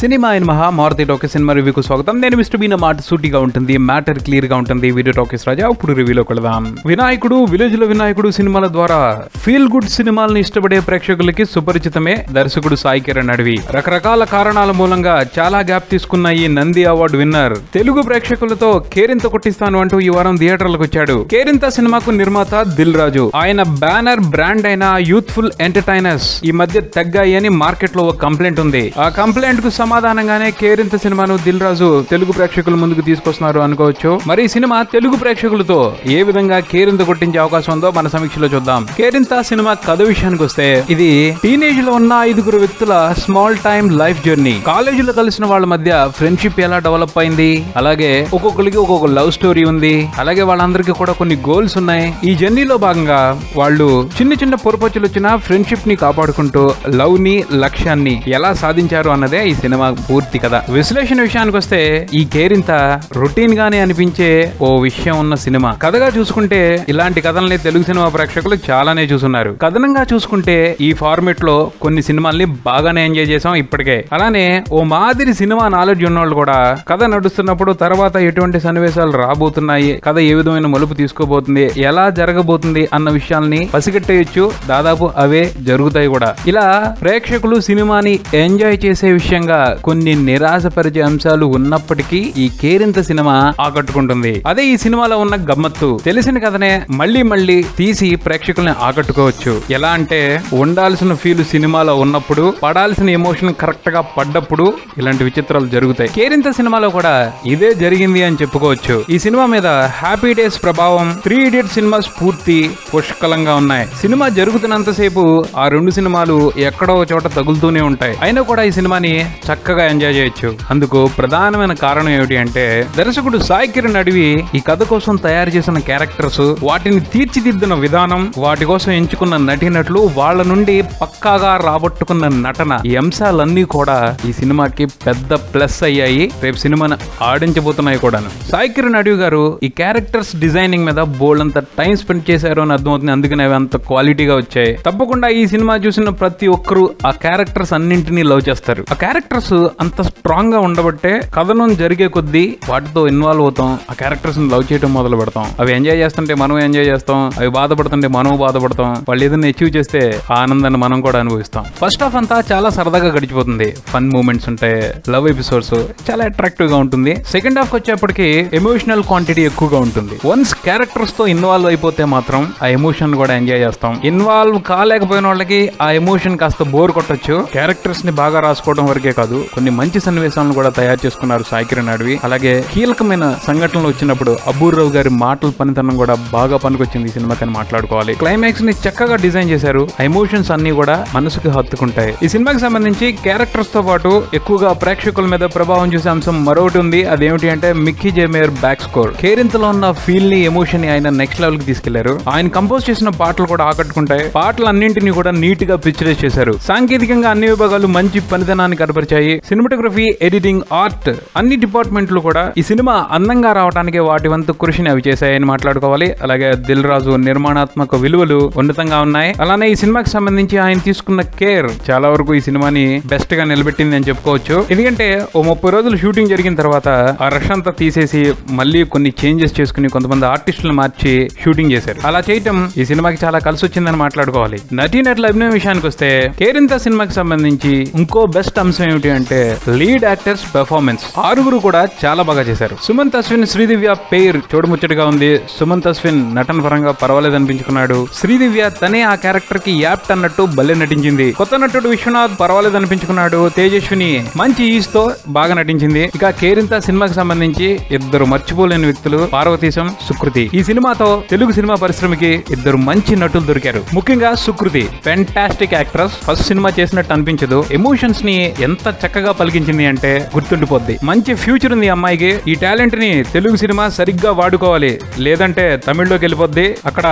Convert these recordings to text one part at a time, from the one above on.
Cinema in మహా Maruti talkies cinema రివ్యూకు స్వాగతం. నేను మిస్టర్ బీన్. మాట సూటిగా ఉంటుంది, మ్యాటర్ క్లియర్ గా ఉంటుంది. వీడియో టాకీస్ రాజా. ఇప్పుడు రివ్యూలోకి వెళదాం. వినాయకుడు, విలేజ్ లో వినాయకుడు సినిమాల ద్వారా ఫీల్ గుడ్ సినిమాలను ఇష్టపడే ప్రేక్షకులకి సుపరిచితమే దర్శకుడు సాయి కిరణ్ అడవి. రకరకాల కారణాల మూలంగా చాలా గ్యాప్ తీసుకున్న ఈ నంది అవార్డు విన్నర్ తెలుగు ప్రేక్షకులతో కేరింత కొట్టిస్తాను అంటూ ఈ వారం థియేటర్లకు వచ్చాడు. కేరింత సినిమాకు నిర్మాత దిల్ రాజు. ఆయన బ్యానర్ బ్రాండ్ అయిన యూత్ఫుల్ ఎంటర్టైనర్స్ ఈ మధ్య తగ్గాయి అని మార్కెట్ లో ఒక కంప్లైంట్ ఉంది. ఆ కంప్లైంట్ కు సమాధానంగానే కేరింత సినిమాను దిల్ రాజు తెలుగు ప్రేక్షకుల ముందుకు తీసుకొస్తున్నారు అనుకోవచ్చు. మరి ఈ సినిమా తెలుగు ప్రేక్షకులతో ఏ విధంగా కేరింత కొట్టించే అవకాశం ఉందో మన సమీక్షలో చూద్దాం. కేరింత సినిమా కథ విషయానికి వస్తే ఇది టీనేజ్ లో ఉన్న 5 వ్యక్తుల స్మాల్ టైమ్ లైఫ్ జర్నీ. కాలేజీలో కలిసిన వాళ్ళ మధ్య ఫ్రెండ్షిప్ ఎలా డెవలప్ అయింది, అలాగే ఒక్కొక్కరికి ఒక్కొక్క లవ్ స్టోరీ ఉంది, అలాగే వాళ్ళందరికీ కూడా కొన్ని గోల్స్ ఉన్నాయి. ఈ జర్నీలో భాగంగా వాళ్ళు చిన్న చిన్న పొరపచ్చులు వచ్చిన ఫ్రెండ్షిప్ ని కాపాడుకుంటూ లవ్ ని లక్ష్యాన్ని ఎలా సాధించారు అన్నదే ఈ సినిమా పూర్తి కథ. విశ్లేషణ విషయానికి వస్తే ఈ కేరింత రొటీన్ గానే అనిపించే ఓ విషయం ఉన్న సినిమా. కథగా చూసుకుంటే ఇలాంటి కథల్ని తెలుగు సినిమా ప్రేక్షకులు చాలానే చూస్తున్నారు. కథనంగా చూసుకుంటే ఈ ఫార్మెట్ లో కొన్ని సినిమాల్ని బాగానే ఎంజాయ్ చేసాం ఇప్పటికే. అలానే ఓ మాదిరి సినిమా నాలెడ్జ్ ఉన్నవాళ్ళు కూడా కథ నడుస్తున్నప్పుడు తర్వాత ఎటువంటి సన్నివేశాలు రాబోతున్నాయి, కథ ఏ విధమైన మలుపు తీసుకోబోతుంది, ఎలా జరగబోతుంది అన్న విషయాల్ని పసిగట్టేయచ్చు. దాదాపు అవే జరుగుతాయి కూడా. ఇలా ప్రేక్షకులు సినిమాని ఎంజాయ్ చేసే విషయంగా కొన్ని నిరాశపరిచే అంశాలు ఉన్నప్పటికీ ఈ కేరింత సినిమా ఆకట్టుకుంటుంది. అదే ఈ సినిమాలో ఉన్న గమ్మత్తు. తెలిసిన కథనే మళ్ళీ మళ్ళీ తీసి ప్రేక్షకుల్ని ఆకట్టుకోవచ్చు. ఎలా అంటే ఉండాల్సిన ఫీల్ సినిమాలో ఉన్నప్పుడు, పడాల్సిన ఎమోషన్ కరెక్ట్ గా పడ్డప్పుడు ఇలాంటి విచిత్రాలు జరుగుతాయి. కేరింత సినిమాలో కూడా ఇదే జరిగింది అని చెప్పుకోవచ్చు. ఈ సినిమా మీద హ్యాపీ డేస్ ప్రభావం, 3 Idiots సినిమా స్ఫూర్తి పుష్కలంగా ఉన్నాయి. సినిమా జరుగుతున్నంతసేపు ఆ 2 సినిమాలు ఎక్కడో చోట తగులుతూనే ఉంటాయి. అయినా కూడా ఈ సినిమాని చక్కగా ఎంజాయ్ చేయొచ్చు. అందుకు ప్రధానమైన కారణం ఏమిటి అంటే దర్శకుడు సాయి కిరణ్ అడవి ఈ కథ కోసం తయారు చేసిన క్యారెక్టర్స్, వాటిని తీర్చిదిద్దిన విధానం, వాటి కోసం ఎంచుకున్న నటీనటులు, వాళ్ళ నుండి పక్కాగా రాబట్టుకున్న నటన, ఈ అంశాలన్నీ కూడా ఈ సినిమాకి పెద్ద ప్లస్ అయ్యాయి. రేపు సినిమాను ఆడించబోతున్నాయి కూడాను. సాయి కిరణ్ అడవి గారు ఈ క్యారెక్టర్స్ డిజైనింగ్ మీద బోల్డ్ అంత టైం స్పెండ్ చేశారు అని అర్థమవుతుంది. అందుకనే అవి అంత క్వాలిటీగా వచ్చాయి. తప్పకుండా ఈ సినిమా చూసిన ప్రతి ఒక్కరు ఆ క్యారెక్టర్స్ అన్నింటినీ లవ్ చేస్తారు. ఆ క్యారెక్టర్స్ అంత స్ట్రాంగ్ గా ఉండబట్టే కథనం జరిగే కొద్దీ వాటితో ఇన్వాల్వ్ అవుతాం. ఆ క్యారెక్టర్స్ ని లవ్ చేయడం మొదలు పెడతాం. అవి ఎంజాయ్ చేస్తుంటే మనం ఎంజాయ్ చేస్తాం, అవి బాధపడుతుంటే మనం బాధపడతాం. వాళ్ళు ఏదైనా అచీవ్ చేస్తే ఆ ఆనందాన్ని మనం కూడా అనుభవిస్తాం. ఫస్ట్ హాఫ్ అంతా చాలా సరదాగా గడిచిపోతుంది. ఫన్ మూమెంట్స్ ఉంటాయి, లవ్ ఎపిసోడ్స్ చాలా అట్రాక్టివ్ గా ఉంటుంది. సెకండ్ హాఫ్ వచ్చేప్పటికి ఎమోషనల్ క్వాంటిటీ ఎక్కువగా ఉంటుంది. వన్స్ క్యారెక్టర్స్ తో ఇన్వాల్వ్ అయిపోతే మాత్రం ఆ ఎమోషన్ కూడా ఎంజాయ్ చేస్తాం. ఇన్వాల్వ్ కాలేకపోయిన వాళ్ళకి ఆ ఎమోషన్ కాస్త బోర్ కొట్టొచ్చు. క్యారెక్టర్స్ ని బాగా రాసుకోవడం వరకే కాదు, కొన్ని మంచి సన్నివేశాలను కూడా తయారు చేసుకున్నారు సాయి కిరణ్ అడవి. అలాగే కీలకమైన సంఘటనలు వచ్చినప్పుడు అబ్బూర్రావు గారి మాటల పనితనం కూడా బాగా పనికొచ్చింది ఈ సినిమాకని మాట్లాడుకోవాలి. క్లైమాక్స్ ని చక్కగా డిజైన్ చేశారు. ఎమోషన్స్ అన్ని కూడా మనసుకు హత్తుకుంటాయి. ఈ సినిమాకి సంబంధించి క్యారెక్టర్స్ తో పాటు ఎక్కువగా ప్రేక్షకుల మీద ప్రభావం చూసే అంశం మరొకటి ఉంది. అదేమిటి అంటే మిక్కీ జే మేయర్ బ్యాక్ స్కోర్. కేరింతలో ఉన్న ఫీల్ ని, ఎమోషన్ ని ఆయన నెక్స్ట్ లెవెల్ కి తీసుకెళ్లారు. ఆయన కంపోజ్ చేసిన పాటలు కూడా ఆకట్టుకుంటాయి. పాటలు అన్నింటినీ కూడా నీట్ గా పిక్చరైజ్ చేశారు. సాంకేతికంగా అన్ని విభాగాలు మంచి పనితనాన్ని కనబరిచాయి. సినిమాటోగ్రఫీ, ఎడిటింగ్, ఆర్ట్ అన్ని డిపార్ట్మెంట్లు కూడా ఈ సినిమా అందంగా రావడానికి వాటి వంతు కృషిని అవి చేశాయని మాట్లాడుకోవాలి. అలాగే దిల్ రాజు నిర్మాణాత్మక విలువలు ఉన్నతంగా ఉన్నాయి. అలానే ఈ సినిమాకి సంబంధించి ఆయన తీసుకున్న కేర్ చాలా వరకు ఈ సినిమాని బెస్ట్ గా నిలబెట్టింది అని చెప్పుకోవచ్చు. ఎందుకంటే ఓ 30 రోజులు షూటింగ్ జరిగిన తర్వాత ఆ రష్ అంతా తీసేసి మళ్ళీ కొన్ని చేంజెస్ చేసుకుని కొంతమంది ఆర్టిస్టులు మార్చి షూటింగ్ చేశారు. అలా చేయటం ఈ సినిమాకి చాలా కలిసి వచ్చిందని మాట్లాడుకోవాలి. నటీనటుల అభినయం విషయానికి వస్తే కేరింత సినిమాకి సంబంధించి ఇంకో బెస్ట్ అంశం ఏమిటి అంటే లీడ్ యాక్టర్స్ పెర్ఫార్మెన్స్. 6 కూడా చాలా బాగా చేశారు. సుమంత్ అశ్విన్, శ్రీదివ్య పేర్ చూడముచ్చటగా ఉంది. సుమంత్ అశ్విన్ నటన పరంగా పర్వాలేదు అనిపించుకున్నాడు. శ్రీదివ్య తనే ఆ క్యారెక్టర్ కి యాప్ట్ అన్నట్టు భలే నటించింది. కొత్త నటుడు విశ్వనాథ్ పర్వాలేదు అనిపించుకున్నాడు. తేజస్విని మంచి ఈజ్ తో బాగా నటించింది. ఇక కేరింత సినిమాకి సంబంధించి 2 మర్చిపోలేని వ్యక్తులు పార్వతీశం, సుకృతి. ఈ సినిమాతో తెలుగు సినిమా పరిశ్రమకి 2 మంచి నటులు దొరికారు. ముఖ్యంగా Sukriti fantastic actress. First cinema చేసినట్టు అనిపించదు. ఎమోషన్స్ ని ఎంత చక్కగా పలికించింది అంటే గుర్తుండిపోద్ది. మంచి ఫ్యూచర్ ఉంది అమ్మాయికి. ఈ టాలెంట్ ని తెలుగు సినిమా సరిగ్గా వాడుకోవాలి, లేదంటే తమిళ్లోకి వెళ్ళిపోద్ది. అక్కడ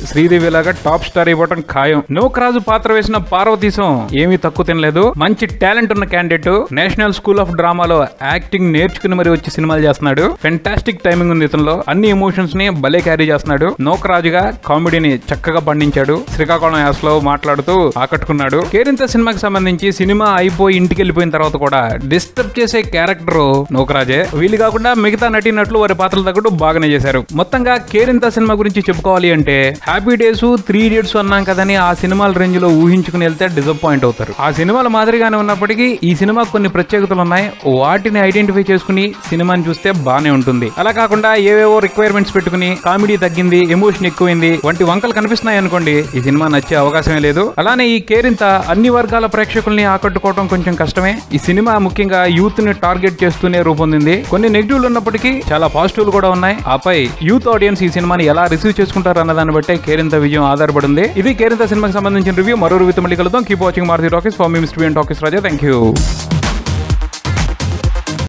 శ్రీదేవి లాగా టాప్ స్టార్ అయిపోవడం ఖాయం. నోకరాజు పాత్ర వేసిన పార్వతీశం ఏమీ తక్కువ తినలేదు. మంచి టాలెంట్ ఉన్న క్యాండిడేట్. నేషనల్ స్కూల్ ఆఫ్ డ్రామాలో యాక్టింగ్ నేర్చుకుని మరి వచ్చి సినిమాలు చేస్తున్నాడు. ఫెంటాస్టిక్ టైమింగ్ ఉంది ఇతనిలో. అన్ని ఎమోషన్స్ ని భలే క్యారీ చేస్తున్నాడు. నోకరాజుగా కామెడీని చక్కగా పండించాడు. శ్రీకాకుళం యాసలో మాట్లాడుతూ ఆకట్టుకున్నాడు. కేరింత సినిమాకి సంబంధించి సినిమా అయిపోయి ఇంటికి వెళ్ళిపోయిన తర్వాత కూడా డిస్టర్బ్ చేసే క్యారెక్టర్ నూకరాజే. వీళ్ళు కాకుండా మిగతా నటీనటులు వారి పాత్రలు తగ్గట్టు బాగానే చేశారు. మొత్తంగా కేరింత సినిమా గురించి చెప్పుకోవాలి అంటే హ్యాపీ డేస్, 3 Idiots అన్నాం కదని ఆ సినిమాల రేంజ్ లో ఊహించుకుని వెళ్తే డిసప్పాయింట్ అవుతారు. ఆ సినిమాల మాదిరిగానే ఉన్నప్పటికీ ఈ సినిమా కొన్ని ప్రత్యేకతలు ఉన్నాయి. వాటిని ఐడెంటిఫై చేసుకుని సినిమాని చూస్తే బానే ఉంటుంది. అలా కాకుండా ఏవేవో రిక్వైర్మెంట్స్ పెట్టుకుని కామెడీ తగ్గింది, ఎమోషన్ ఎక్కువైంది వంటి వంకలు కనిపిస్తున్నాయి అనుకోండి, ఈ సినిమా నచ్చే అవకాశమే లేదు. అలానే ఈ కేరింత అన్ని వర్గాల ప్రేక్షకుల్ని ఆకట్టుకోవడం కొంచెం కష్టమే. ఈ సినిమా ముఖ్యంగా యూత్ ని టార్గెట్ చేస్తూనే రూపొందింది. కొన్ని నెగిటివ్లు ఉన్నప్పటికీ చాలా పాజిటివ్లు కూడా ఉన్నాయి. ఆపై యూత్ ఆడియన్స్ ఈ సినిమాని ఎలా రిసీవ్ చేసుకుంటారు అన్న దాన్ని బట్టే కేరింత విజయం ఆధారపడింది. ఇది కేరింత సినిమాకి సంబంధించిన రివ్యూ. మరో రివ్యూతో మళ్ళీ కలుద్దాం. Keep watching Maruti Talkies. For me mister B and Talkies Raja. Thank you.